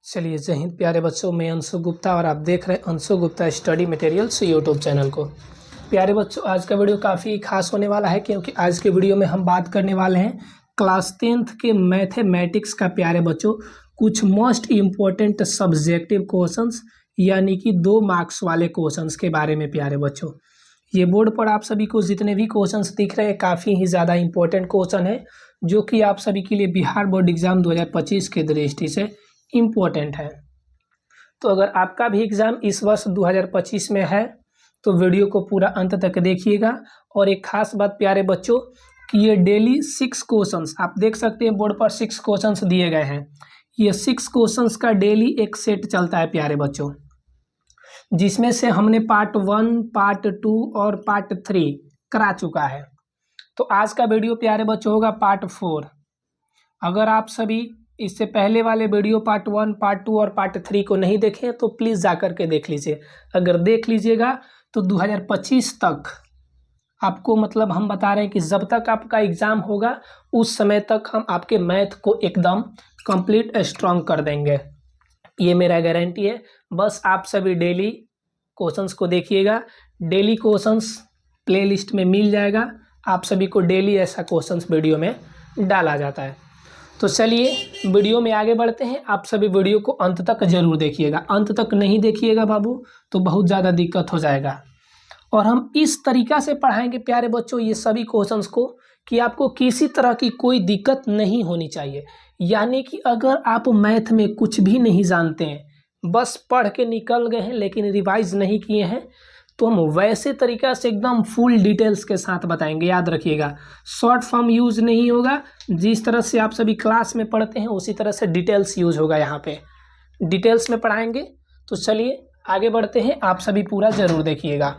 चलिए जय हिंद प्यारे बच्चों, मैं अंशु गुप्ता और आप देख रहे हैं Anshu Gupta study materials YouTube channel को। प्यारे बच्चों, आज का वीडियो काफ़ी खास होने वाला है क्योंकि आज के वीडियो में हम बात करने वाले हैं क्लास 10th के मैथमेटिक्स का। प्यारे बच्चों, कुछ मोस्ट इम्पोर्टेंट सब्जेक्टिव क्वेश्चंस यानी कि 2 मार्क्स वाले क्वेश्चंस के बारे में। प्यारे बच्चों, ये बोर्ड पर आप सभी को जितने भी क्वेश्चंस दिख रहे हैं काफ़ी ही ज़्यादा इंपॉर्टेंट क्वेश्चन है, जो कि आप सभी के लिए बिहार बोर्ड एग्जाम 2025 की दृष्टि से इम्पोर्टेंट है। तो अगर आपका भी एग्ज़ाम इस वर्ष 2025 में है तो वीडियो को पूरा अंत तक देखिएगा। और एक खास बात प्यारे बच्चों कि ये डेली 6 क्वेश्चंस आप देख सकते हैं, बोर्ड पर 6 क्वेश्चंस दिए गए हैं। ये 6 क्वेश्चंस का डेली एक सेट चलता है प्यारे बच्चों, जिसमें से हमने पार्ट 1, पार्ट 2 और पार्ट 3 करा चुका है। तो आज का वीडियो प्यारे बच्चों होगा पार्ट 4। अगर आप सभी इससे पहले वाले वीडियो पार्ट 1, पार्ट 2 और पार्ट 3 को नहीं देखें तो प्लीज़ जाकर के देख लीजिए। अगर देख लीजिएगा तो 2025 तक आपको, मतलब हम बता रहे हैं कि जब तक आपका एग्ज़ाम होगा उस समय तक हम आपके मैथ को एकदम कंप्लीट स्ट्रॉन्ग कर देंगे, ये मेरा गारंटी है। बस आप सभी डेली क्वेश्चंस को देखिएगा। डेली क्वेश्चंस प्लेलिस्ट में मिल जाएगा, आप सभी को डेली ऐसा क्वेश्चंस वीडियो में डाला जाता है। तो चलिए वीडियो में आगे बढ़ते हैं। आप सभी वीडियो को अंत तक जरूर देखिएगा, अंत तक नहीं देखिएगा बाबू तो बहुत ज़्यादा दिक्कत हो जाएगा। और हम इस तरीक़ा से पढ़ाएंगे प्यारे बच्चों ये सभी क्वेश्चंस को कि आपको किसी तरह की कोई दिक्कत नहीं होनी चाहिए। यानी कि अगर आप मैथ में कुछ भी नहीं जानते हैं, बस पढ़ के निकल गए हैं लेकिन रिवाइज नहीं किए हैं, तो हम वैसे तरीक़ा से एकदम फुल डिटेल्स के साथ बताएंगे। याद रखिएगा, शॉर्ट फॉर्म यूज़ नहीं होगा। जिस तरह से आप सभी क्लास में पढ़ते हैं उसी तरह से डिटेल्स यूज़ होगा, यहाँ पे डिटेल्स में पढ़ाएंगे। तो चलिए आगे बढ़ते हैं, आप सभी पूरा ज़रूर देखिएगा।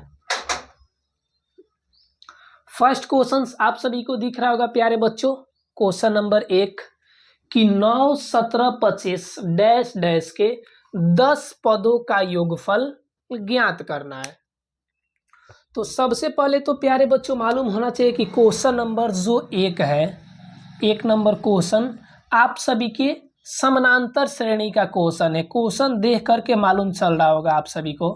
फर्स्ट क्वेश्चन आप सभी को दिख रहा होगा प्यारे बच्चों, क्वेश्चन नंबर 1 कि 9, 17, 25 डैश डैश के 10 पदों का योगफल ज्ञात करना है। तो सबसे पहले तो प्यारे बच्चों मालूम होना चाहिए कि क्वेश्चन नंबर जो 1 है, 1 नंबर क्वेश्चन आप सभी के समानांतर श्रेणी का क्वेश्चन है। क्वेश्चन देख करके मालूम चल रहा होगा आप सभी को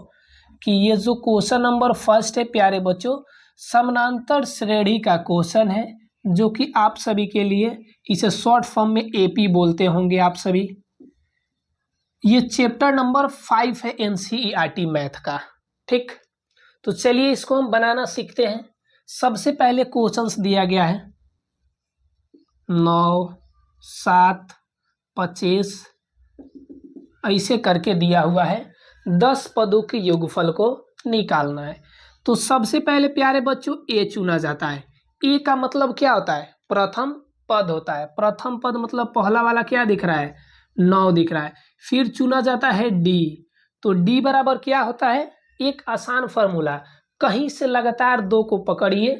कि ये जो क्वेश्चन नंबर फर्स्ट है प्यारे बच्चों, समानांतर श्रेणी का क्वेश्चन है, जो कि आप सभी के लिए इसे शॉर्ट फॉर्म में एपी बोलते होंगे आप सभी। ये चैप्टर नंबर 5 है एनसीईआरटी मैथ का। ठीक, तो चलिए इसको हम बनाना सीखते हैं। सबसे पहले क्वेश्चंस दिया गया है 9, 7, 25 ऐसे करके दिया हुआ है, 10 पदों के योगफल को निकालना है। तो सबसे पहले प्यारे बच्चों ए चुना जाता है। ए का मतलब क्या होता है? प्रथम पद होता है। प्रथम पद मतलब पहला वाला क्या दिख रहा है? 9 दिख रहा है। फिर चुना जाता है डी। तो डी बराबर क्या होता है? एक आसान फार्मूला, कहीं से लगातार 2 को पकड़िए,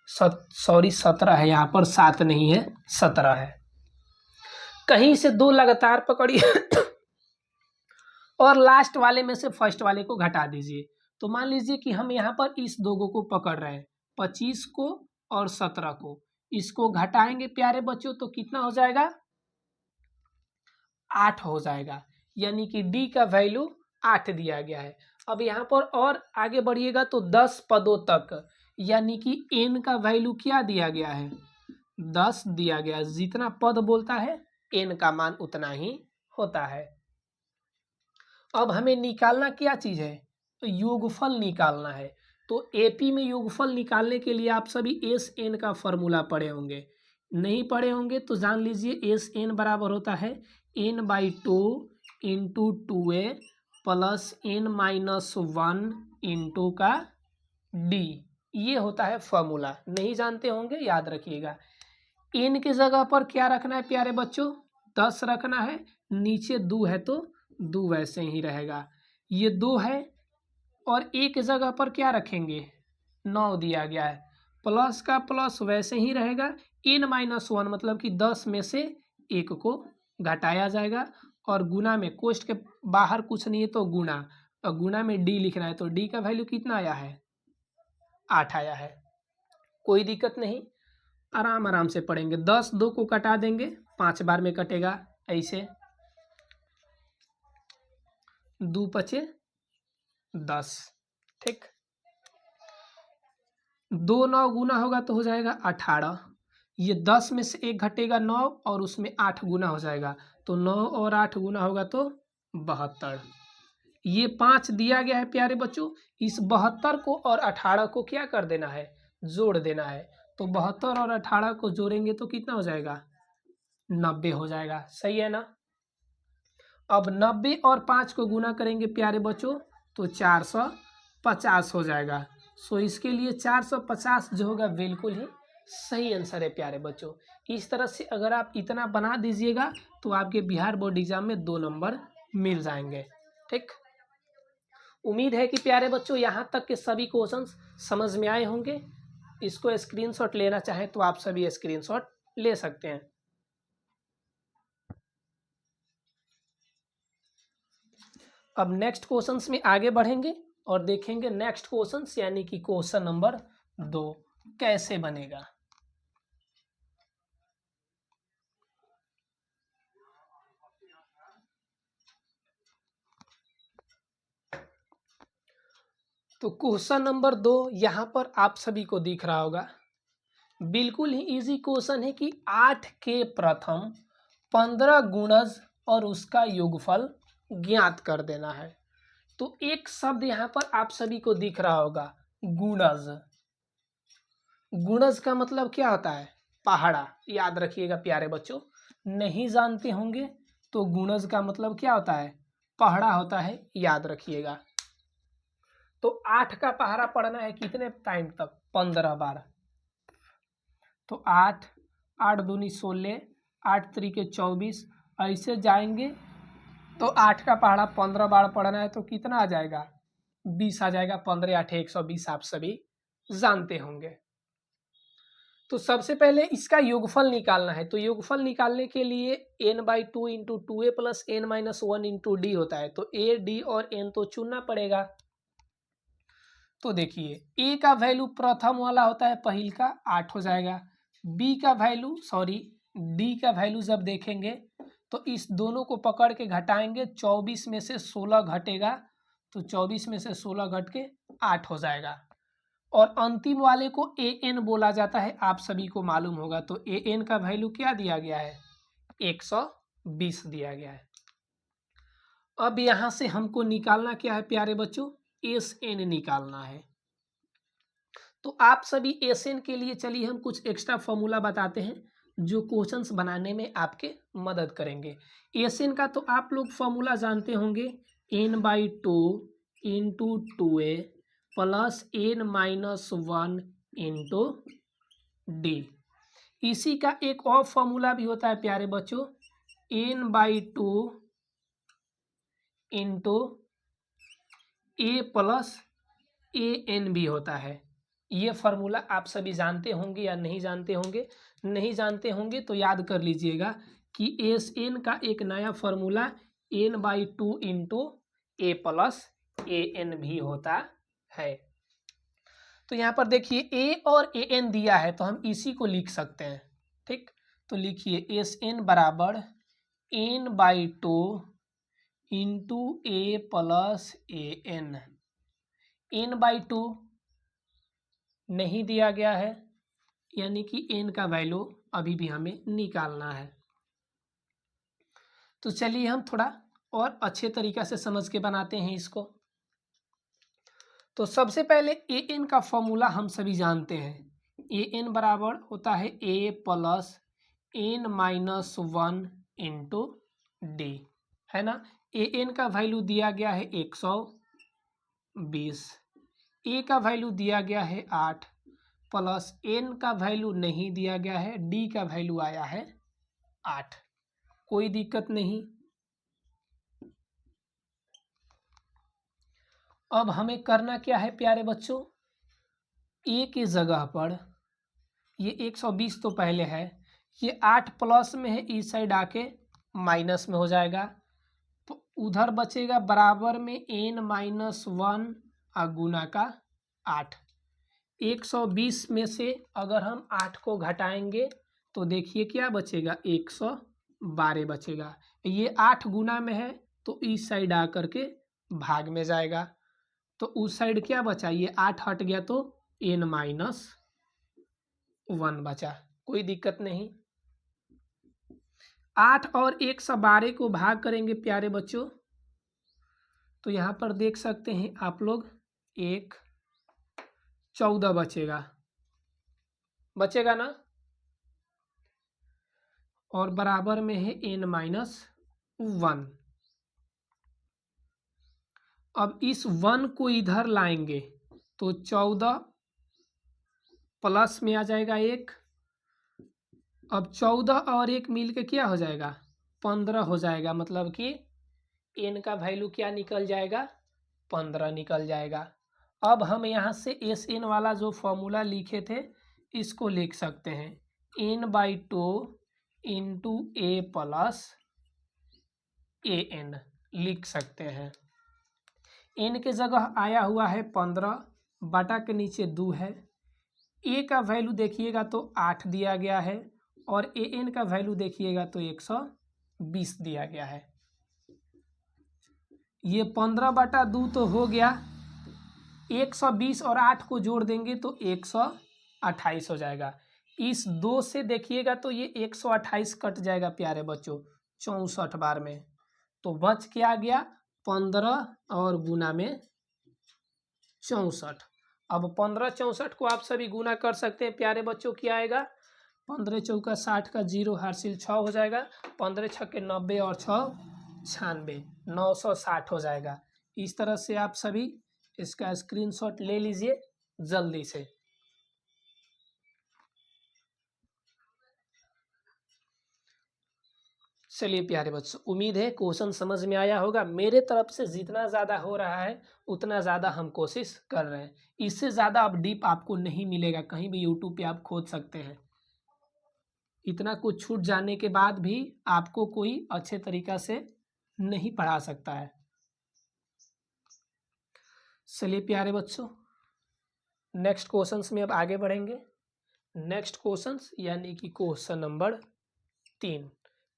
17 है यहाँ पर, 7 नहीं है 17 है। कहीं से 2 लगातार पकड़िए और लास्ट वाले में से फर्स्ट वाले को घटा दीजिए। तो मान लीजिए कि हम यहाँ पर इस 2 को पकड़ रहे हैं, 25 को और 17 को, इसको घटाएंगे प्यारे बच्चों तो कितना हो जाएगा? 8 हो जाएगा। यानी कि डी का वैल्यू 8 दिया गया है। अब यहाँ पर और आगे बढ़िएगा तो 10 पदों तक, यानी कि एन का वैल्यू क्या दिया गया है? 10 दिया गया। जितना पद बोलता है एन का मान उतना ही होता है। अब हमें निकालना क्या चीज़ है? तो योगफल निकालना है। तो एपी में योगफल निकालने के लिए आप सभी एस एन का फॉर्मूला पढ़े होंगे। नहीं पढ़े होंगे तो जान लीजिए एस एन बराबर होता है n/2 into 2a plus n-1 into का डी। ये होता है फॉर्मूला। नहीं जानते होंगे, याद रखिएगा। n की जगह पर क्या रखना है प्यारे बच्चों? 10 रखना है। नीचे 2 है तो 2 वैसे ही रहेगा। ये 2 है और एक जगह पर क्या रखेंगे? 9 दिया गया है। प्लस का प्लस वैसे ही रहेगा। n-1 मतलब कि 10 में से 1 को घटाया जाएगा और गुना में, कोष्ठ के बाहर कुछ नहीं है तो गुना, और गुना में डी लिखना है। तो डी का वैल्यू कितना आया है? 8 आया है। कोई दिक्कत नहीं, आराम से पढ़ेंगे। 10 2 को कटा देंगे, 5 बार में कटेगा ऐसे। 2 पचे 10, ठीक। 2 9 गुना होगा तो हो जाएगा 18। ये 10 में से 1 घटेगा 9 और उसमें 8 गुना हो जाएगा, तो 9 और 8 गुना होगा तो 72। ये 5 दिया गया है प्यारे बच्चों। इस 72 को और 18 को क्या कर देना है, जोड़ देना है। तो 72 और 18 को जोड़ेंगे तो कितना हो जाएगा, 90 हो जाएगा। सही है ना। अब 90 और 5 को गुना करेंगे प्यारे बच्चों तो 450 हो जाएगा। सो इसके लिए 450 जो होगा बिल्कुल ही सही आंसर है प्यारे बच्चों। इस तरह से अगर आप इतना बना दीजिएगा तो आपके बिहार बोर्ड एग्जाम में 2 नंबर मिल जाएंगे, ठीक। उम्मीद है कि प्यारे बच्चों यहाँ तक के सभी क्वेश्चंस समझ में आए होंगे। इसको स्क्रीनशॉट लेना चाहें तो आप सभी स्क्रीनशॉट ले सकते हैं। अब नेक्स्ट क्वेश्चंस में आगे बढ़ेंगे और देखेंगे नेक्स्ट क्वेश्चंस यानी कि क्वेश्चन नंबर 2 कैसे बनेगा। तो क्वेश्चन नंबर 2 यहाँ पर आप सभी को दिख रहा होगा। बिल्कुल ही इजी क्वेश्चन है कि 8 के प्रथम 15 गुणज और उसका योगफल ज्ञात कर देना है। तो एक शब्द यहाँ पर आप सभी को दिख रहा होगा, गुणज। गुणज का मतलब क्या होता है, पहाड़ा। याद रखिएगा प्यारे बच्चों, नहीं जानते होंगे तो गुणज का मतलब क्या होता है, पहाड़ा होता है, याद रखिएगा। तो 8 का पहाड़ा पढ़ना है कितने टाइम तक, 15 बार। तो 8 8 दूनी 16, 8 तरीके 24, ऐसे जाएंगे तो 8 का पहाड़ा 15 बार पढ़ना है तो कितना आ जाएगा, 20 आ जाएगा। 15 8 120 आप सभी जानते होंगे। तो सबसे पहले इसका योगफल निकालना है। तो योगफल निकालने के लिए n/2 into 2a plus n-1 into D होता है। तो a, d और n तो चुनना पड़ेगा। तो देखिए a का वैल्यू प्रथम वाला होता है, पहिल का 8 हो जाएगा। b का वैल्यू d का वैल्यू जब देखेंगे तो इस दोनों को पकड़ के घटाएंगे, 24 में से 16 घटेगा तो 24 में से 16 घट के 8 हो जाएगा। और अंतिम वाले को an बोला जाता है, आप सभी को मालूम होगा। तो an का वैल्यू क्या दिया गया है, 120 दिया गया है। अब यहां से हमको निकालना क्या है प्यारे बच्चों, SN निकालना है। तो आप सभी SN के लिए चलिए हम कुछ एक्स्ट्रा फॉर्मूला बताते हैं जो क्वेश्चंस बनाने में आपके मदद करेंगे। SN का तो आप लोग फॉर्मूला जानते होंगे, n/2 into 2a plus n-1 into D. इसी का एक और फॉर्मूला भी होता है प्यारे बच्चों, n/2 into a plus an भी होता है। ये फार्मूला आप सभी जानते होंगे या नहीं जानते होंगे। नहीं जानते होंगे तो याद कर लीजिएगा कि SN का एक नया formula n/2 into a plus an भी होता है। तो यहाँ पर देखिए a और an दिया है तो हम इसी को लिख सकते हैं, ठीक। तो लिखिए SN बराबर n/2 into a plus an। n/2 नहीं दिया गया है यानी कि n का वैल्यू अभी भी हमें निकालना है। तो चलिए हम थोड़ा और अच्छे तरीका से समझ के बनाते हैं इसको। तो सबसे पहले an का फॉर्मूला हम सभी जानते हैं। an बराबर होता है a plus n-1 into D, है ना। an का वैल्यू दिया गया है 120, a का वैल्यू दिया गया है 8 प्लस n का वैल्यू नहीं दिया गया है, d का वैल्यू आया है 8। कोई दिक्कत नहीं। अब हमें करना क्या है प्यारे बच्चों, a की जगह पर ये 120 तो पहले है, ये 8 प्लस में है, इस साइड आके माइनस में हो जाएगा। तो उधर बचेगा बराबर में n-1 गुना का 8। 120 में से अगर हम 8 को घटाएंगे तो देखिए क्या बचेगा, 112 बचेगा। ये 8 गुना में है तो इस साइड आ करके भाग में जाएगा, तो उस साइड क्या बचा, ये 8 हट गया तो n-1 बचा, कोई दिक्कत नहीं। 8 और 112 को भाग करेंगे प्यारे बच्चों, तो यहाँ पर देख सकते हैं आप लोग 14 बचेगा ना, और बराबर में है n-1। अब इस 1 को इधर लाएंगे तो 14 प्लस में आ जाएगा 1। अब 14 और 1 मिल के क्या हो जाएगा, 15 हो जाएगा, मतलब कि n का वैल्यू क्या निकल जाएगा, 15 निकल जाएगा। अब हम यहाँ से Sn वाला जो फॉर्मूला लिखे थे इसको लिख सकते हैं, n/2 into a plus an लिख सकते हैं। n के जगह आया हुआ है 15, बटा के नीचे 2 है। a का वैल्यू देखिएगा तो 8 दिया गया है, और an का वैल्यू देखिएगा तो 120 दिया गया है। ये 15/2 तो हो गया, 120 और 8 को जोड़ देंगे तो 128 हो जाएगा। इस 2 से देखिएगा तो ये 128 कट जाएगा प्यारे बच्चों 64 बार में, तो बच क्या गया 15 और गुना में 64। अब 15 64 को आप सभी गुना कर सकते हैं प्यारे बच्चों, क्या आएगा, 15 चौका 60 का 0 हासिल 6 हो जाएगा, 15 छक्के 90 और 6 96, 960 हो जाएगा। इस तरह से आप सभी इसका स्क्रीनशॉट ले लीजिए जल्दी से। चलिए प्यारे बच्चों, उम्मीद है क्वेश्चन समझ में आया होगा। मेरे तरफ से जितना ज़्यादा हो रहा है उतना ज़्यादा हम कोशिश कर रहे हैं, इससे ज़्यादा अब डीप आपको नहीं मिलेगा, कहीं भी यूट्यूब पे आप खोज सकते हैं। इतना कुछ छूट जाने के बाद भी आपको कोई अच्छे तरीक़ा से नहीं पढ़ा सकता है। चलिए प्यारे बच्चों, नेक्स्ट क्वेश्चंस में अब आगे बढ़ेंगे। नेक्स्ट क्वेश्चंस यानी कि क्वेश्चन नंबर 3,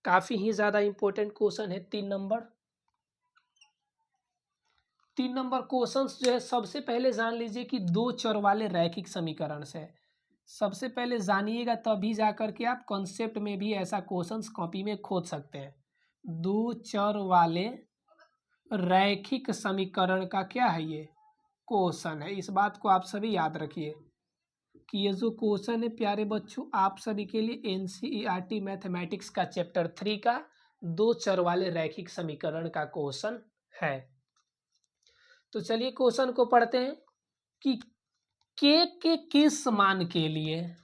काफ़ी ही ज़्यादा इम्पोर्टेंट क्वेश्चन है। 3 नंबर क्वेश्चंस जो है, सबसे पहले जान लीजिए कि 2 चर वाले रैखिक समीकरण से, सबसे पहले जानिएगा तभी जाकर के आप कॉन्सेप्ट में भी ऐसा क्वेश्चंस कॉपी में खोज सकते हैं। 2 चर वाले रैखिक समीकरण का क्या है, ये क्वेश्चन है। इस बात को आप सभी याद रखिए कि ये जो क्वेश्चन है प्यारे बच्चों, आप सभी के लिए NCERT मैथमेटिक्स का चैप्टर 3 का 2 चर वाले रैखिक समीकरण का क्वेश्चन है। तो चलिए क्वेश्चन को पढ़ते हैं कि के किस मान के लिए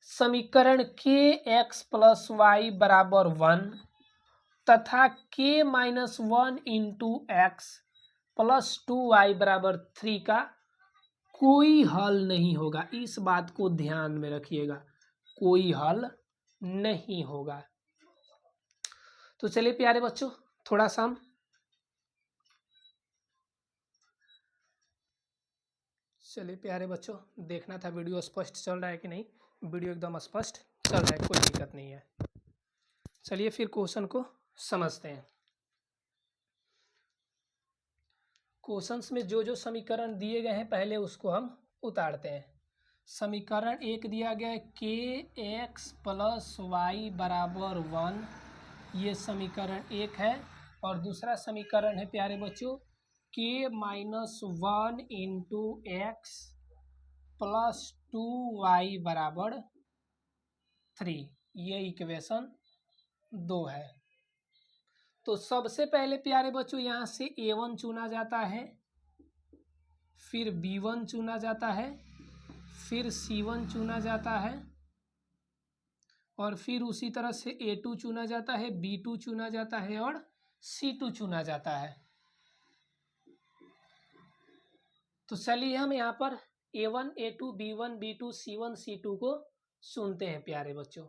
समीकरण kx + y = 1 तथा k-1 इंटू x + 2y = 3 का कोई हल नहीं होगा। इस बात को ध्यान में रखिएगा, कोई हल नहीं होगा। तो चलिए प्यारे बच्चों, थोड़ा सा हम चलिए प्यारे बच्चों, देखना था वीडियो स्पष्ट चल रहा है कि नहीं। वीडियो एकदम स्पष्ट चल रहा है, कोई दिक्कत नहीं है। चलिए फिर क्वेश्चन को समझते हैं। क्वेश्चंस में जो जो समीकरण दिए गए हैं पहले उसको हम उतारते हैं। समीकरण 1 दिया गया है kx + y = 1, ये समीकरण 1 है। और दूसरा समीकरण है प्यारे बच्चों k-1 इंटू x + 2y = 3, ये इक्वेशन 2 है। तो सबसे पहले प्यारे बच्चों यहाँ से a1 चुना जाता है, फिर b1 चुना जाता है, फिर c1 चुना जाता है, और फिर उसी तरह से a2 चुना जाता है, b2 चुना जाता है और c2 चुना जाता है। तो चलिए हम यहाँ पर a1 a2 b1 b2 c1 c2 को चुनते हैं प्यारे बच्चों।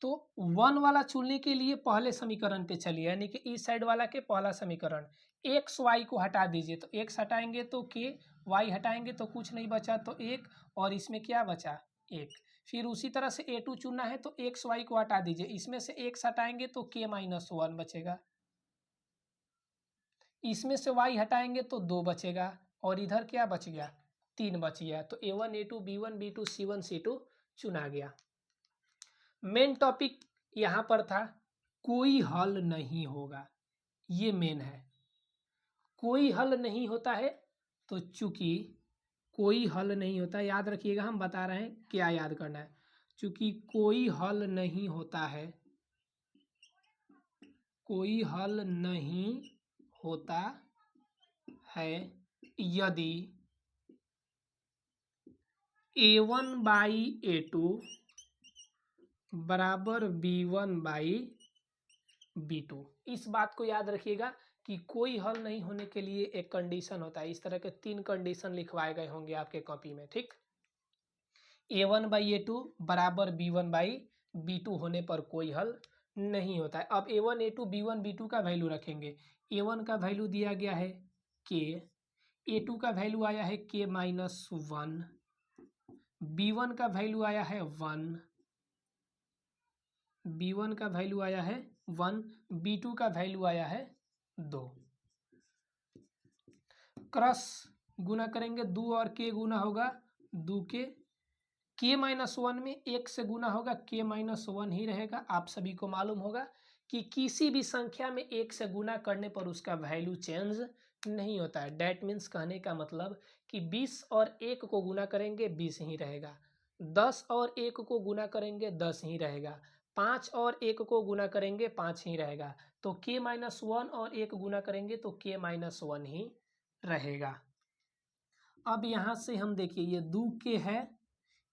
तो 1 वाला चुनने के लिए पहले समीकरण पे चलिए, यानी कि इस साइड वाला के पहला समीकरण एक्स वाई को हटा दीजिए, तो एक्स हटाएंगे तो के, वाई हटाएंगे तो कुछ नहीं बचा तो 1, और इसमें क्या बचा 1। फिर उसी तरह से a2 चुनना है तो एक्स वाई को हटा दीजिए, इसमें से x हटाएंगे तो k-1 बचेगा। इसमें से y हटाएंगे तो 2 बचेगा और इधर क्या बच गया, 3 बच गया। तो A1 A2 B1 B2 C1 C2 चुना गया। मेन टॉपिक यहाँ पर था कोई हल नहीं होगा, ये मेन है। कोई हल नहीं होता है, तो चूंकि कोई हल नहीं होता, याद रखिएगा हम बता रहे हैं क्या याद करना है। चूंकि कोई हल नहीं होता है, कोई हल नहीं होता है यदि A1 बाई A2 बराबर B1 बाई B2। इस बात को याद रखिएगा कि कोई हल नहीं होने के लिए एक कंडीशन होता है। इस तरह के 3 कंडीशन लिखवाए गए होंगे आपके कॉपी में, ठीक। A1 बाई A2 बराबर B1 बाई B2 होने पर कोई हल नहीं होता है। अब A1 A2 B1 B2 का वैल्यू रखेंगे। A1 का वैल्यू दिया गया है K, A2 का वैल्यू आया है K माइनस 1, B1 का वैल्यू आया है 1, B1 का वैल्यू आया है 1, B2 का वैल्यू आया है 2। क्रॉस गुना करेंगे, 2 और K गुना होगा 2 K माइनस 1 में 1 से गुना होगा, K माइनस 1 ही रहेगा। आप सभी को मालूम होगा कि किसी भी संख्या में 1 से गुना करने पर उसका वैल्यू चेंज नहीं होता है। डैट मीन्स कहने का मतलब कि 20 और 1 को गुना करेंगे 20 ही रहेगा, 10 और 1 को गुना करेंगे 10 ही रहेगा, 5 और 1 को गुना करेंगे 5 ही रहेगा। तो K माइनस 1 और 1 गुना करेंगे तो K माइनस 1 ही रहेगा। अब यहाँ से हम देखिए ये 2K है,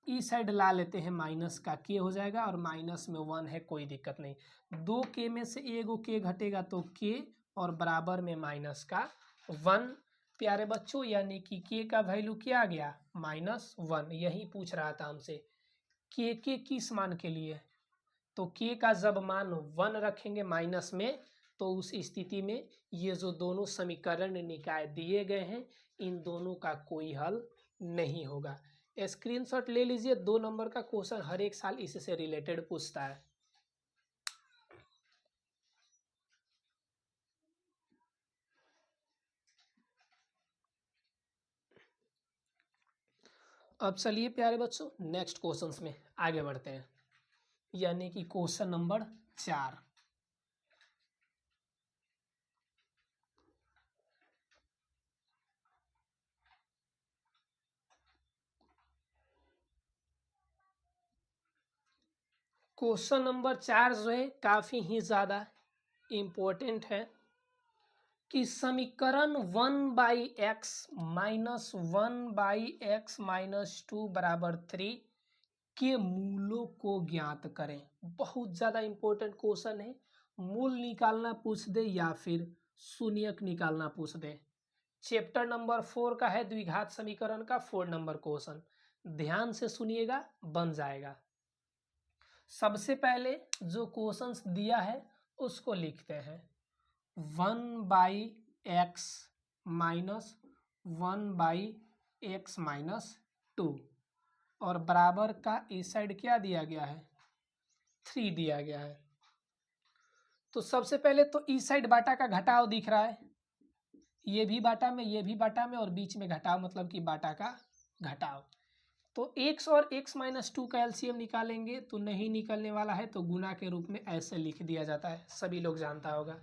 इस साइड ला लेते हैं, माइनस का K हो जाएगा और माइनस में 1 है, कोई दिक्कत नहीं। 2K में से एगो K घटेगा तो K और बराबर में माइनस का 1। प्यारे बच्चों, यानी कि K का वैल्यू क्या आ गया, -1। यही पूछ रहा था हमसे K के किस मान के लिए, तो K का जब मान 1 रखेंगे माइनस में, तो उस स्थिति में ये जो दोनों समीकरण निकाय दिए गए हैं, इन दोनों का कोई हल नहीं होगा। स्क्रीनशॉट ले लीजिए, 2 नंबर का क्वेश्चन हर एक साल इससे रिलेटेड पूछता है। अब चलिए प्यारे बच्चों नेक्स्ट क्वेश्चंस में आगे बढ़ते हैं, यानी कि क्वेश्चन नंबर 4। क्वेश्चन नंबर 4 जो है काफ़ी ही ज़्यादा इम्पोर्टेंट है कि समीकरण 1/x माइनस 1/x माइनस 2 बराबर 3 के मूलों को ज्ञात करें। बहुत ज़्यादा इम्पोर्टेंट क्वेश्चन है। मूल निकालना पूछ दे या फिर शून्यक निकालना पूछ दे। चैप्टर नंबर 4 का है द्विघात समीकरण का 4 नंबर क्वेश्चन। ध्यान से सुनिएगा, बन जाएगा। सबसे पहले जो क्वेश्चंस दिया है उसको लिखते हैं। 1/x माइनस 1/x माइनस 2 और बराबर का इस साइड क्या दिया गया है, 3 दिया गया है। तो सबसे पहले तो इस साइड बाटा का घटाव दिख रहा है, ये भी बाटा में, ये भी बाटा में और बीच में घटाव, मतलब कि बाटा का घटाव। तो x और x माइनस 2 का एलसीएम निकालेंगे तो नहीं निकलने वाला है, तो गुना के रूप में ऐसे लिख दिया जाता है, सभी लोग जानता होगा।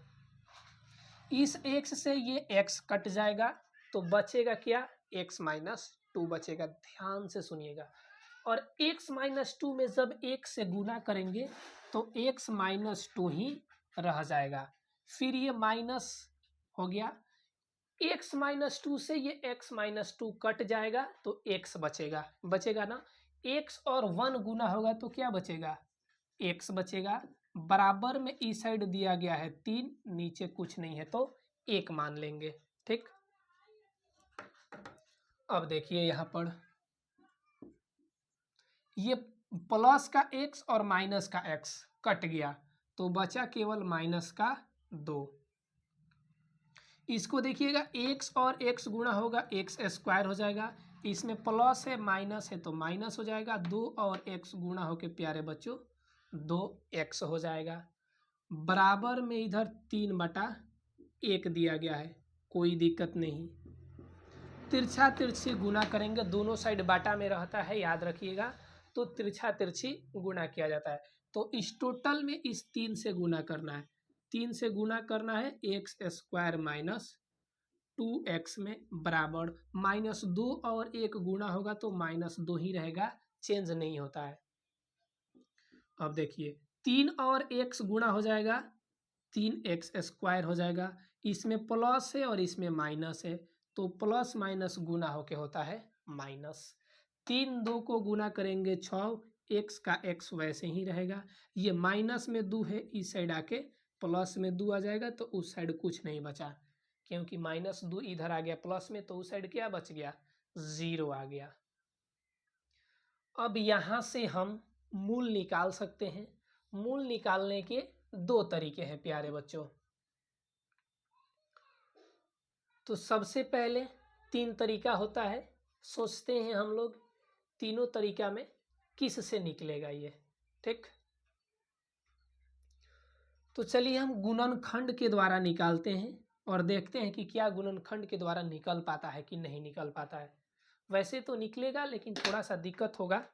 इस x से ये x कट जाएगा तो बचेगा क्या, x माइनस 2 बचेगा। ध्यान से सुनिएगा। और x माइनस 2 में जब 1 से गुना करेंगे तो x माइनस 2 ही रह जाएगा। फिर ये माइनस हो गया, x माइनस 2 से ये x माइनस 2 कट जाएगा तो x बचेगा, बचेगा ना। x और 1 गुना होगा तो क्या बचेगा, x बचेगा। बराबर में इस साइड दिया गया है 3, नीचे कुछ नहीं है तो 1 मान लेंगे, ठीक। अब देखिए यहाँ पर ये प्लस का x और माइनस का x कट गया तो बचा केवल माइनस का 2। इसको देखिएगा, x और x गुणा होगा x स्क्वायर हो जाएगा, इसमें प्लस है माइनस है तो माइनस हो जाएगा। 2 और x गुणा होके प्यारे बच्चों 2x हो जाएगा। बराबर में इधर 3/1 दिया गया है कोई दिक्कत नहीं। तिरछा तिरछी गुना करेंगे, दोनों साइड बाटा में रहता है, याद रखिएगा। तो तिरछा तिरछी गुना किया जाता है। तो इस टोटल में इस 3 से गुना करना है, 3 से गुना करना है, एक्स स्क्वायर माइनस 2x में बराबर -2 और 1 गुना होगा तो -2 ही रहेगा, चेंज नहीं होता है। अब देखिए 3 और x गुना हो जाएगा, 3x स्क्वायर हो जाएगा, इसमें प्लस है और इसमें माइनस है, तो प्लस माइनस गुना होके होता है माइनस। 3 2 को गुना करेंगे 6, x का x वैसे ही रहेगा, ये माइनस में 2 है, इस साइड आके प्लस में 2 आ जाएगा, तो उस साइड कुछ नहीं बचा, क्योंकि -2 इधर आ गया प्लस में, तो उस साइड क्या बच गया, 0 आ गया। अब यहाँ से हम मूल निकाल सकते हैं। मूल निकालने के 2 तरीके हैं प्यारे बच्चों। तो सबसे पहले 3 तरीका होता है, सोचते हैं हम लोग तीनों तरीका में किस से निकलेगा ये, ठीक। तो चलिए हम गुणनखंड के द्वारा निकालते हैं और देखते हैं कि क्या गुणनखंड के द्वारा निकल पाता है कि नहीं निकल पाता है। वैसे तो निकलेगा लेकिन थोड़ा सा दिक्कत होगा।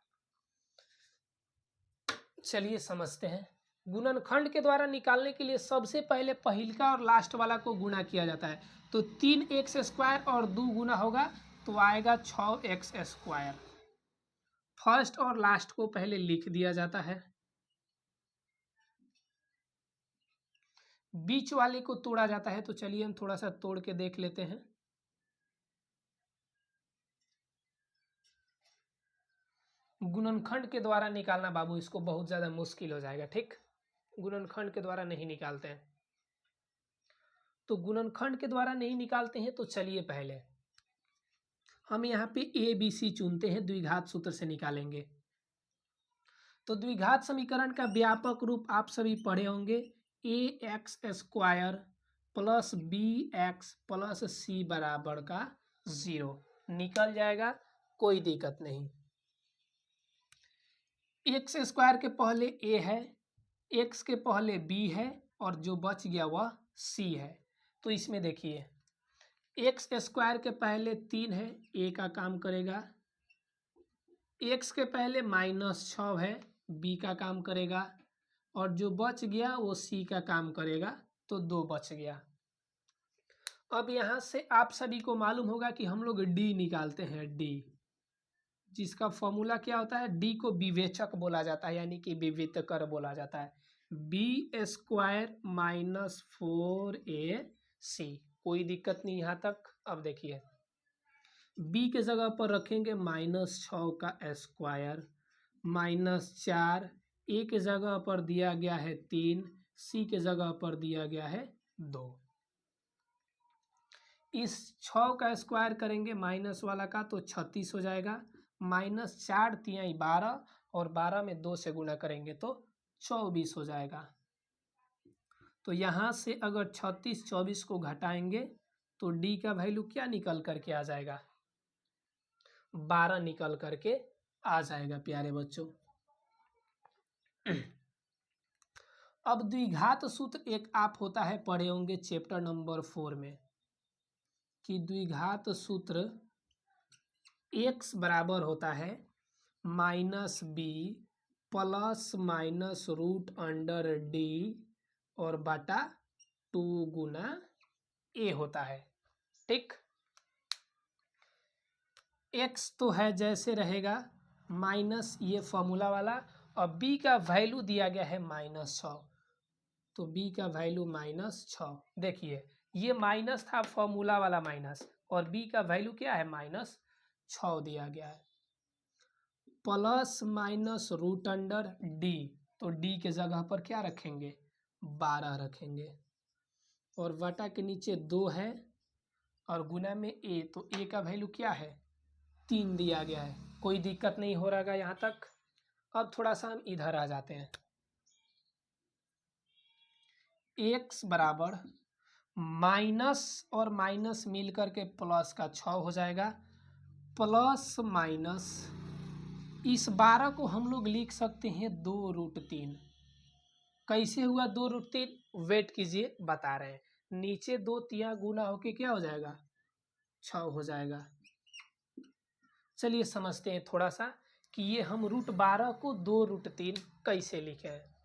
चलिए समझते हैं। गुणनखंड के द्वारा निकालने के लिए सबसे पहले पहिलका और लास्ट वाला को गुणा किया जाता है। तो 3x स्क्वायर और 2 गुना होगा तो आएगा 6x स्क्वायर। फर्स्ट और लास्ट को पहले लिख दिया जाता है, बीच वाले को तोड़ा जाता है। तो चलिए हम थोड़ा सा तोड़ के देख लेते हैं। गुणनखंड के द्वारा निकालना बाबू इसको बहुत ज़्यादा मुश्किल हो जाएगा, ठीक। गुणनखंड के द्वारा नहीं निकालते हैं। तो गुणनखंड के द्वारा नहीं निकालते हैं तो चलिए पहले हम यहाँ पे ABC चुनते हैं, द्विघात सूत्र से निकालेंगे। तो द्विघात समीकरण का व्यापक रूप आप सभी पढ़े होंगे, ax square plus bx plus c बराबर का 0 निकल जाएगा, कोई दिक्कत नहीं। x स्क्वायर के पहले a है, x के पहले b है और जो बच गया वह c है। तो इसमें देखिए x स्क्वायर के पहले 3 है, a का काम करेगा, x के पहले -6 है, b का काम करेगा और जो बच गया वो c का काम करेगा, तो 2 बच गया। अब यहाँ से आप सभी को मालूम होगा कि हम लोग d निकालते हैं, d जिसका फॉर्मूला क्या होता है, d को विवेचक बोला जाता है, यानी कि विविधकर बोला जाता है, b स्क्वायर -4ac। कोई दिक्कत नहीं यहाँ तक। अब देखिए b के जगह पर रखेंगे -6 का स्क्वायर -4, a के जगह पर दिया गया है 3, c के जगह पर दिया गया है 2। इस 6 का स्क्वायर करेंगे माइनस वाला का तो 36 हो जाएगा, -4 तिहाई 12 और 12 में 2 से गुणा करेंगे तो 24 हो जाएगा। तो यहाँ से अगर 36 24 को घटाएंगे तो d का वैल्यू क्या निकल करके आ जाएगा, 12 निकल करके आ जाएगा प्यारे बच्चों। अब द्विघात सूत्र एक आप होता है, पढ़े होंगे चैप्टर नंबर 4 में, कि द्विघात सूत्र x बराबर होता है -b प्लस माइनस √d और बटा 2 गुना a होता है, ठीक। x तो है जैसे रहेगा माइनस ये फॉर्मूला वाला, और b का वैल्यू दिया गया है -6, तो b का वैल्यू -6। देखिए ये माइनस था, फॉर्मूला वाला माइनस, और b का वैल्यू क्या है -6 दिया गया है, प्लस माइनस √d। तो d के जगह पर क्या रखेंगे, 12 रखेंगे, और बटा के नीचे 2 है और गुना में a, तो a का वैल्यू क्या है 3 दिया गया है। कोई दिक्कत नहीं हो रहा यहाँ तक। अब थोड़ा सा हम इधर आ जाते हैं। x बराबर माइनस और माइनस मिल करके प्लस का 6 हो जाएगा, प्लस माइनस इस 12 को हम लोग लिख सकते हैं 2√3। कैसे हुआ 2√3, वेट कीजिए बता रहे हैं। नीचे 2 तिया गुना होके क्या हो जाएगा 6 हो जाएगा। चलिए समझते हैं थोड़ा सा कि ये हम √12 को 2√3 कैसे लिखे हैं।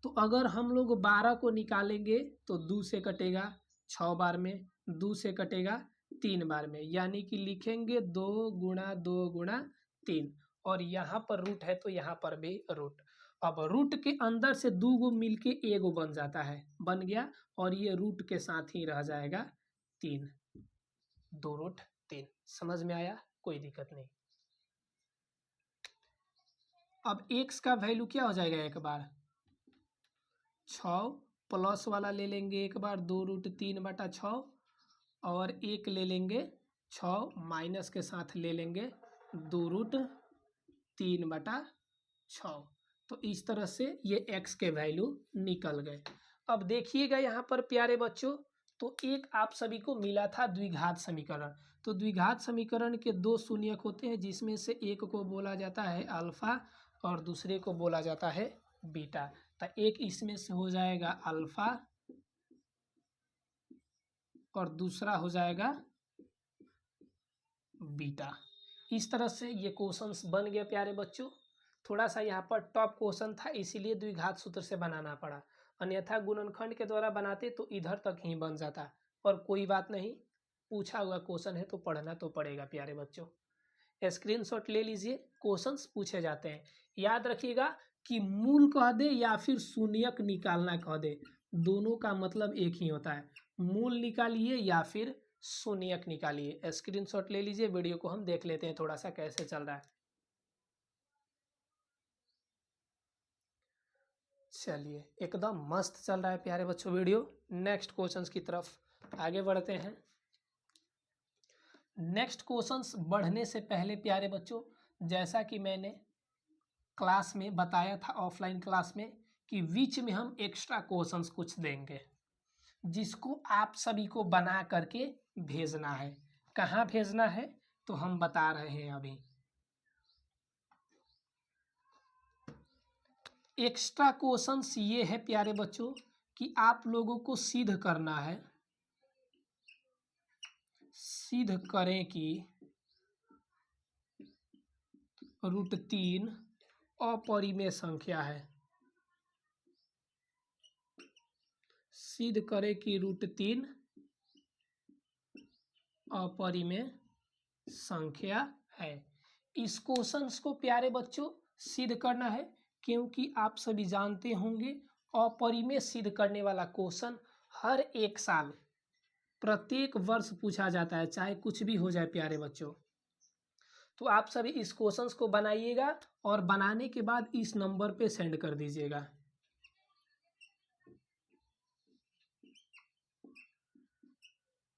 तो अगर हम लोग 12 को निकालेंगे तो 2 से कटेगा 6 बार में, 2 से कटेगा 3 बार में, यानी कि लिखेंगे 2 गुणा 2 गुणा 3, और यहाँ पर रूट है तो यहाँ पर भी रूट। अब रूट के अंदर से 2 गो मिलके एगो बन जाता है, बन गया, और ये रूट के साथ ही रह जाएगा 3, 2√3। समझ में आया, कोई दिक्कत नहीं। अब x का वैल्यू क्या हो जाएगा, एक बार 6 प्लस वाला ले लेंगे एक बार 2√3/6, और एक ले लेंगे 6 माइनस के साथ ले लेंगे 2√3/6। तो इस तरह से ये x के वैल्यू निकल गए। अब देखिएगा यहाँ पर प्यारे बच्चों, तो एक आप सभी को मिला था द्विघात समीकरण। तो द्विघात समीकरण के 2 शून्यक होते हैं, जिसमें से एक को बोला जाता है अल्फा और दूसरे को बोला जाता है बीटा। तो एक इसमें से हो जाएगा अल्फा और दूसरा हो जाएगा बीटा। इस तरह से ये क्वेश्चंस बन गए प्यारे बच्चों। थोड़ा सा यहाँ पर टॉप क्वेश्चन था, इसीलिए द्विघात सूत्र से बनाना पड़ा, अन्यथा गुणनखंड के द्वारा बनाते तो इधर तक ही बन जाता। और कोई बात नहीं, पूछा हुआ क्वेश्चन है तो पढ़ना तो पड़ेगा प्यारे बच्चों। स्क्रीनशॉट ले लीजिए, क्वेश्चंस पूछे जाते हैं। याद रखिएगा कि मूल कह दे या फिर शून्यक निकालना कह दे, दोनों का मतलब एक ही होता है। मूल निकालिए या फिर शून्यक निकालिए। स्क्रीनशॉट ले लीजिए, वीडियो को हम देख लेते हैं थोड़ा सा कैसे चल रहा है। चलिए एकदम मस्त चल रहा है प्यारे बच्चों वीडियो। नेक्स्ट क्वेश्चंस की तरफ आगे बढ़ते हैं। नेक्स्ट क्वेश्चंस बढ़ने से पहले प्यारे बच्चों, जैसा कि मैंने क्लास में बताया था ऑफलाइन क्लास में, कि बीच में हम एक्स्ट्रा क्वेश्चंस कुछ देंगे, जिसको आप सभी को बना करके भेजना है। कहाँ भेजना है तो हम बता रहे हैं अभी। एक्स्ट्रा क्वेश्चंस ये है प्यारे बच्चों कि आप लोगों को सिद्ध करना है, सिद्ध करें कि √3 अपरिमेय संख्या है। सिद्ध करें कि √3 अपरिमेय संख्या है। इस क्वेश्चंस को प्यारे बच्चों सिद्ध करना है, क्योंकि आप सभी जानते होंगे अपरिमेय सिद्ध करने वाला क्वेश्चन हर एक साल प्रत्येक वर्ष पूछा जाता है, चाहे कुछ भी हो जाए प्यारे बच्चों। तो आप सभी इस क्वेश्चंस को बनाइएगा और बनाने के बाद इस नंबर पे सेंड कर दीजिएगा।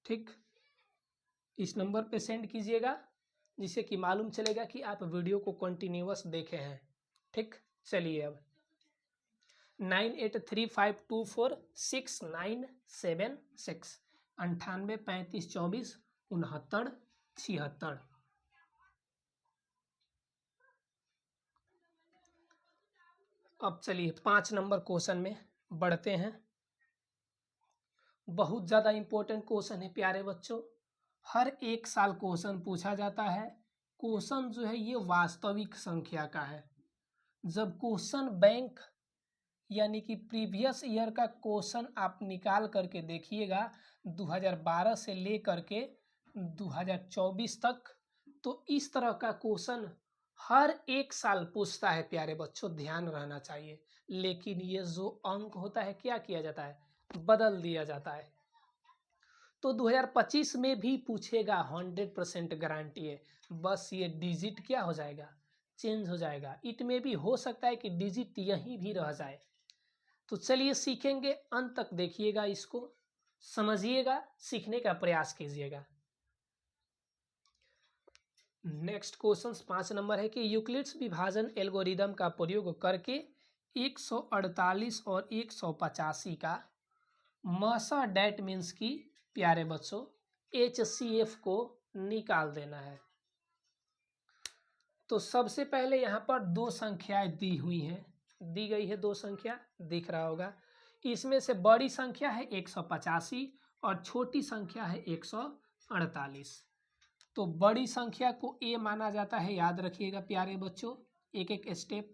ठीक, इस नंबर पे सेंड कीजिएगा, जिससे कि मालूम चलेगा कि आप वीडियो को कंटिन्यूअस देखे हैं। ठीक, चलिए अब 9835246976 9835246976। अब चलिए 5 नंबर क्वेश्चन में बढ़ते हैं। बहुत ज़्यादा इम्पोर्टेंट क्वेश्चन है प्यारे बच्चों, हर एक साल क्वेश्चन पूछा जाता है। क्वेश्चन जो है ये वास्तविक संख्या का है। जब क्वेश्चन बैंक यानी कि प्रीवियस ईयर का क्वेश्चन आप निकाल करके देखिएगा 2012 से ले करके 2024 तक, तो इस तरह का क्वेश्चन हर एक साल पूछता है प्यारे बच्चों, ध्यान रहना चाहिए। लेकिन ये जो अंक होता है क्या किया जाता है, बदल दिया जाता है। तो 2025 में भी पूछेगा, 100% गारंटी है। बस ये डिजिट क्या हो जाएगा, चेंज हो जाएगा। इट में भी हो सकता है कि डिजिट यहीं भी रह जाए। तो चलिए सीखेंगे, अंत तक देखिएगा, इसको समझिएगा, सीखने का प्रयास कीजिएगा। नेक्स्ट क्वेश्चन 5 नंबर है कि यूक्लिड्स विभाजन एल्गोरिदम का प्रयोग करके 148 और 185 का मसा डेट मीन्स की प्यारे बच्चों HCF को निकाल देना है। तो सबसे पहले यहाँ पर 2 संख्याएं दी हुई हैं, दी गई है 2 संख्या, दिख रहा होगा। इसमें से बड़ी संख्या है 185 और छोटी संख्या है 148। तो बड़ी संख्या को ए माना जाता है, याद रखिएगा प्यारे बच्चों एक एक स्टेप,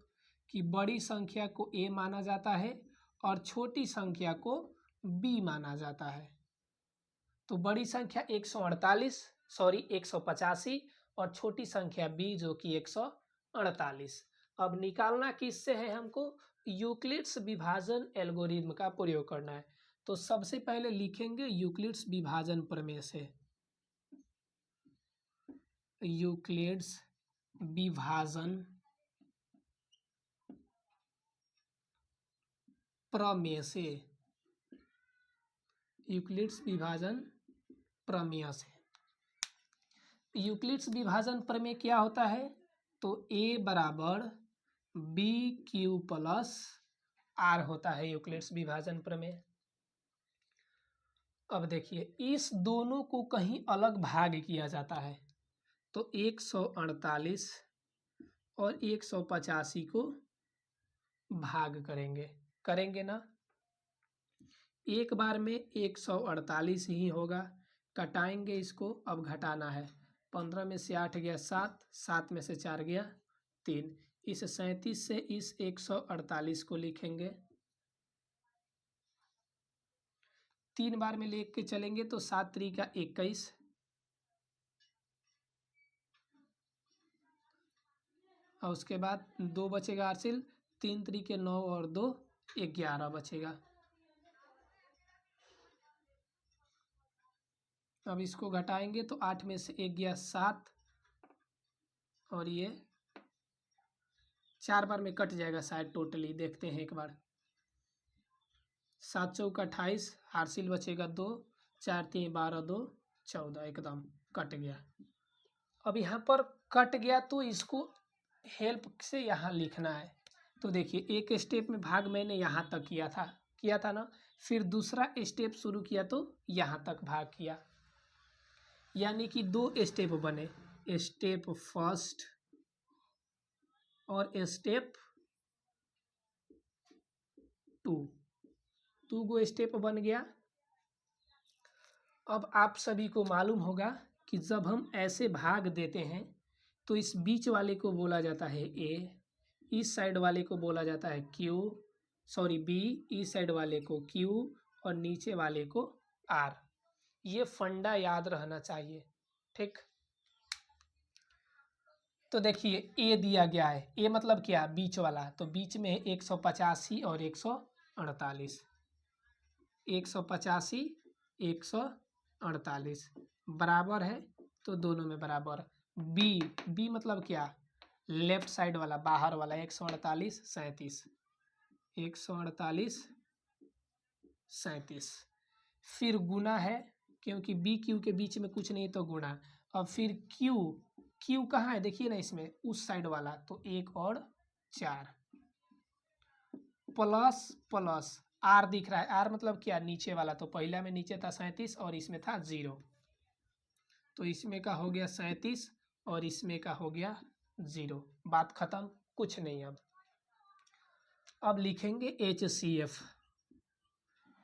कि बड़ी संख्या को ए माना जाता है और छोटी संख्या को बी माना जाता है। तो बड़ी संख्या 185 और छोटी संख्या बी जो कि 148। अब निकालना किससे है हमको? यूक्लिड्स विभाजन एल्गोरिथम का प्रयोग करना है। तो सबसे पहले लिखेंगे यूक्लिड्स विभाजन प्रमेय से, यूक्लिड्स विभाजन प्रमेय से, यूक्लिड्स विभाजन प्रमेय से। यूक्लिड्स विभाजन प्रमेय क्या होता है? तो ए बराबर बी क्यू प्लस आर होता है यूक्लिड्स विभाजन प्रमेय। अब देखिए इस दोनों को कहीं अलग भाग किया जाता है, तो 148 और 185 को भाग करेंगे ना। एक बार में 148 ही होगा, घटाएंगे इसको, अब घटाना है। 15 में से 8 गया 7, 7 में से 4 गया 3। इस 37 से इस 148 को लिखेंगे, 3 बार में लेके चलेंगे तो 7 त्रिका 21, और उसके बाद 2 बचेगा हासिल, 3 त्रिके 9 और 2 11 बचेगा। अब इसको घटाएंगे तो 8 में से 1 गया 7, और ये 4 बार में कट जाएगा शायद टोटली, देखते हैं एक बार। 7 चौका 28, हासिल बचेगा 2, 4 3 12 2 14, एकदम कट गया। अब यहाँ पर कट गया तो इसको हेल्प से यहाँ लिखना है। तो देखिए एक स्टेप में भाग मैंने यहाँ तक किया था ना, फिर दूसरा स्टेप शुरू किया तो यहाँ तक भाग किया, यानी कि 2 स्टेप बने, स्टेप फर्स्ट और स्टेप 2 गो स्टेप बन गया। अब आप सभी को मालूम होगा कि जब हम ऐसे भाग देते हैं तो इस बीच वाले को बोला जाता है ए, इस साइड वाले को बोला जाता है बी, इस साइड वाले को क्यू और नीचे वाले को आर। ये फंडा याद रहना चाहिए, ठीक। तो देखिए ए दिया गया है, ए मतलब क्या? बीच वाला, तो बीच में 185 और 148, 185 148 बराबर है, तो दोनों में बराबर। बी मतलब क्या? लेफ्ट साइड वाला, बाहर वाला, 148 37, 148 37। फिर गुना है, क्योंकि बी क्यू के बीच में कुछ नहीं तो गुणा। अब फिर क्यू कहाँ है? देखिए ना इसमें, उस साइड वाला, तो 1 और 4 प्लस प्लस आर दिख रहा है, आर मतलब क्या? नीचे वाला, तो पहला में नीचे था 37 और इसमें था 0, तो इसमें का हो गया 37 और इसमें का हो गया 0, बात खत्म, कुछ नहीं। अब लिखेंगे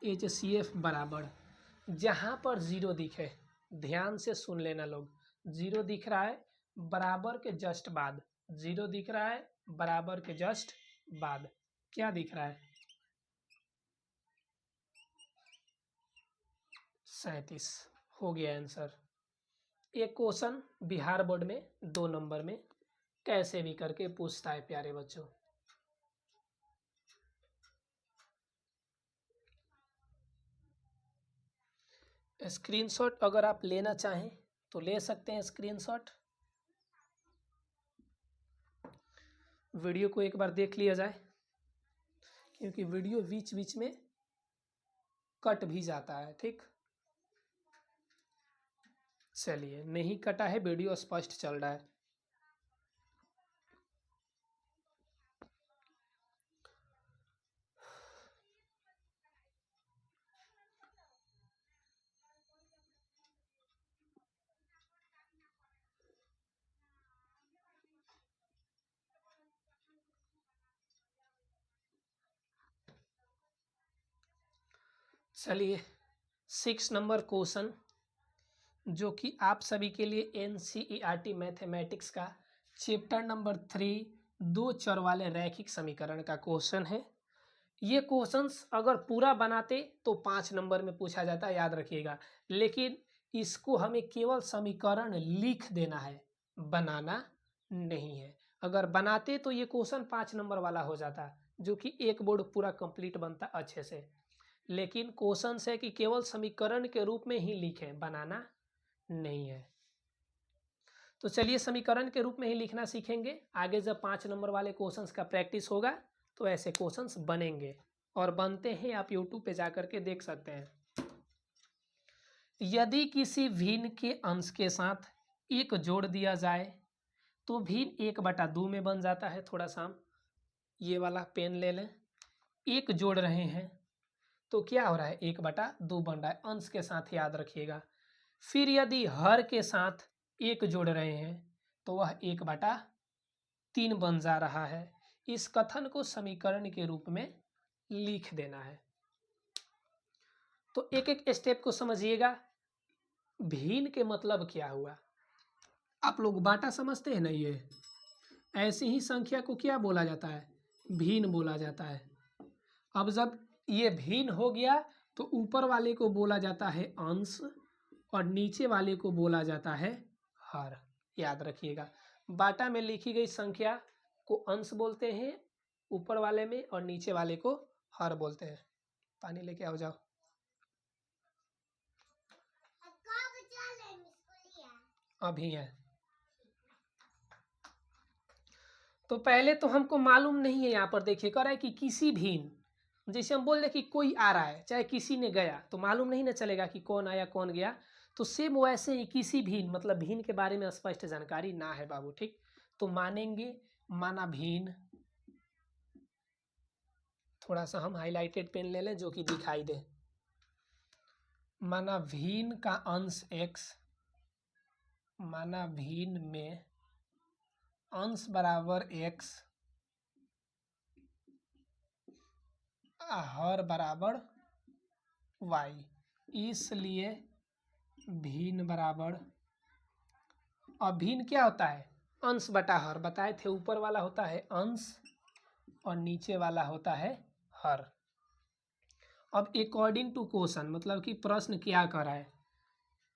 HCF बराबर, जहाँ पर 0 दिखे, ध्यान से सुन लेना लोग, 0 दिख रहा है बराबर के जस्ट बाद, 0 दिख रहा है बराबर के जस्ट बाद क्या दिख रहा है? 37 हो गया आंसर। एक क्वेश्चन बिहार बोर्ड में 2 नंबर में कैसे भी करके पूछता है प्यारे बच्चों। स्क्रीनशॉट अगर आप लेना चाहें तो ले सकते हैं स्क्रीनशॉट। वीडियो को एक बार देख लिया जाए, क्योंकि वीडियो बीच बीच में कट भी जाता है, ठीक। चलिए, नहीं कटा है, वीडियो स्पष्ट चल रहा है। चलिए 6 नंबर क्वेश्चन जो कि आप सभी के लिए NCERT मैथमेटिक्स का चैप्टर नंबर 3 दो चर वाले रैखिक समीकरण का क्वेश्चन है। ये क्वेश्चंस अगर पूरा बनाते तो 5 नंबर में पूछा जाता, याद रखिएगा, लेकिन इसको हमें केवल समीकरण लिख देना है, बनाना नहीं है। अगर बनाते तो ये क्वेश्चन 5 नंबर वाला हो जाता, जो कि एक बोर्ड पूरा कंप्लीट बनता अच्छे से, लेकिन क्वेश्चन है कि केवल समीकरण के रूप में ही लिखें, बनाना नहीं है। तो चलिए समीकरण के रूप में ही लिखना सीखेंगे। आगे जब 5 नंबर वाले क्वेश्चंस का प्रैक्टिस होगा तो ऐसे क्वेश्चंस बनेंगे और बनते हैं, आप यूट्यूब पे जाकर के देख सकते हैं। यदि किसी भिन्न के अंश के साथ एक जोड़ दिया जाए तो भिन्न 1/2 में बन जाता है। थोड़ा सा हम ये वाला पेन ले लें। एक जोड़ रहे हैं तो क्या हो रहा है, 1/2 बन रहा है, अंश के साथ, याद रखिएगा। फिर यदि हर के साथ एक जोड़ रहे हैं तो वह 1/3 बन जा रहा है। इस कथन को समीकरण के रूप में लिख देना है। तो एक एक स्टेप को समझिएगा। भिन्न के मतलब क्या हुआ, आप लोग बाटा समझते हैं ना, ये ऐसी ही संख्या को क्या बोला जाता है, भिन्न बोला जाता है। अब जब ये भिन्न हो गया तो ऊपर वाले को बोला जाता है अंश और नीचे वाले को बोला जाता है हर, याद रखिएगा। बाटा में लिखी गई संख्या को अंश बोलते हैं ऊपर वाले में, और नीचे वाले को हर बोलते हैं। पानी लेके आओ जाओ। अभी है। तो पहले तो हमको मालूम नहीं है, यहाँ पर देखिए कह रहा है कि किसी भिन्न, जैसे हम बोल रहे कि कोई आ रहा है, चाहे किसी ने गया, तो मालूम नहीं ना चलेगा कि कौन आया कौन गया। तो सेम वैसे ही किसी भिन्न मतलब भिन्न के बारे में स्पष्ट जानकारी ना है बाबू, ठीक। तो मानेंगे, माना भिन्न, थोड़ा सा हम हाईलाइटेड पेन ले लें जो कि दिखाई दे। माना भिन्न का अंश x, माना भिन्न में अंश बराबर x, हर बराबर y, इसलिए भिन्न बराबर, अब भिन्न क्या होता है, अंश बटा हर, बताए थे। ऊपर वाला होता है अंश और नीचे वाला होता है हर। अब अकॉर्डिंग टू क्वेश्चन, मतलब कि प्रश्न क्या कर रहा है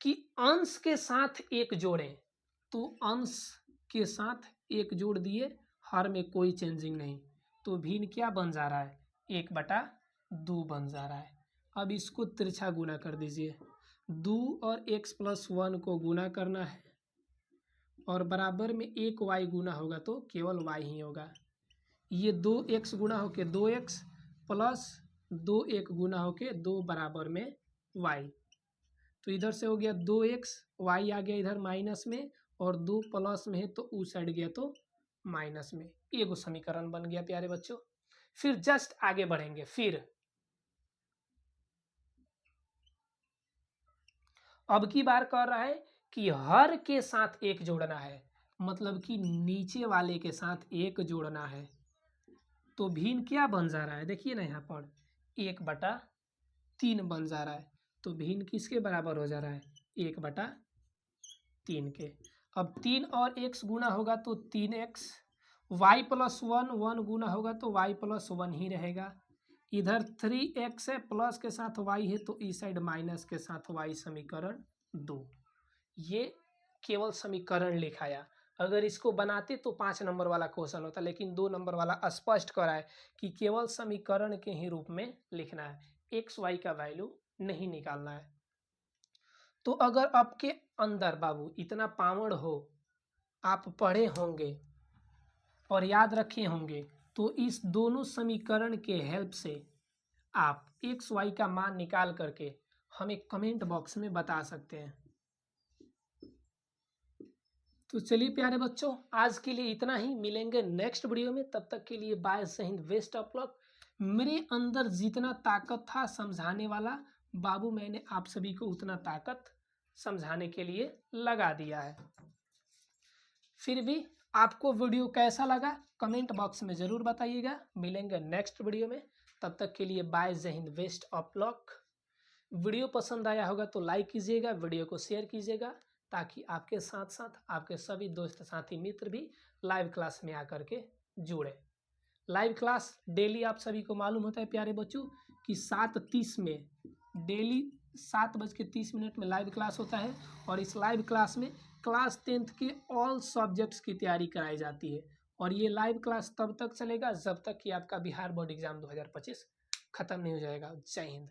कि अंश के साथ एक जोड़ें, तो अंश के साथ एक जोड़ दिए, हर में कोई चेंजिंग नहीं, तो भिन्न क्या बन जा रहा है, 1/2 बन जा रहा है। अब इसको तिरछा गुना कर दीजिए, 2 और x+1 को गुना करना है और बराबर में 1y गुना होगा तो केवल y ही होगा। ये 2x गुना होके 2x प्लस 2 गुना होके 2 बराबर में y, तो इधर से हो गया 2x, y आ गया इधर माइनस में, और 2 प्लस में है तो उस साइड गया तो माइनस में। ये समीकरण बन गया प्यारे बच्चों। फिर जस्ट आगे बढ़ेंगे। फिर अब की बार कर रहा है कि हर के साथ एक जोड़ना है, मतलब कि नीचे वाले के साथ एक जोड़ना है। तो भिन्न क्या बन जा रहा है, देखिए ना यहाँ पर 1/3 बन जा रहा है। तो भिन्न किसके बराबर हो जा रहा है, 1/3 के। अब 3 और x गुना होगा तो 3x, y+1 1 गुना होगा तो y+1 ही रहेगा। इधर 3x है, प्लस के साथ y है तो इस साइड माइनस के साथ y, समीकरण 2। ये केवल समीकरण लिखाया। अगर इसको बनाते तो 5 नंबर वाला क्वेश्चन होता, लेकिन 2 नंबर वाला स्पष्ट कराए कि केवल समीकरण के ही रूप में लिखना है, एक्स वाई का वैल्यू नहीं निकालना है। तो अगर आपके अंदर बाबू इतना पावड़ हो, आप पढ़े होंगे और याद रखे होंगे, तो इस दोनों समीकरण के हेल्प से आप एक्स वाई का मान निकाल करके हमें कमेंट बॉक्स में बता सकते हैं। तो चलिए प्यारे बच्चों, आज के लिए इतना ही। मिलेंगे नेक्स्ट वीडियो में, तब तक के लिए बाय, जय हिंद, बेस्ट ऑफ लक। मेरे अंदर जितना ताकत था समझाने वाला बाबू, मैंने आप सभी को उतना ताकत समझाने के लिए लगा दिया है। फिर भी आपको वीडियो कैसा लगा कमेंट बॉक्स में ज़रूर बताइएगा। मिलेंगे नेक्स्ट वीडियो में, तब तक के लिए बाय, जय Hind, best of luck. Video पसंद आया होगा तो लाइक कीजिएगा, वीडियो को शेयर कीजिएगा, ताकि आपके साथ साथ आपके सभी दोस्त साथी मित्र भी लाइव क्लास में आकर के जुड़े। लाइव क्लास डेली आप सभी को मालूम होता है प्यारे बच्चों कि 7:30 में, डेली 7:30 में लाइव क्लास होता है। और इस लाइव क्लास में क्लास 10th के ऑल सब्जेक्ट्स की तैयारी कराई जाती है। और ये लाइव क्लास तब तक चलेगा जब तक कि आपका बिहार बोर्ड एग्जाम 2025 खत्म नहीं हो जाएगा। जय हिंद।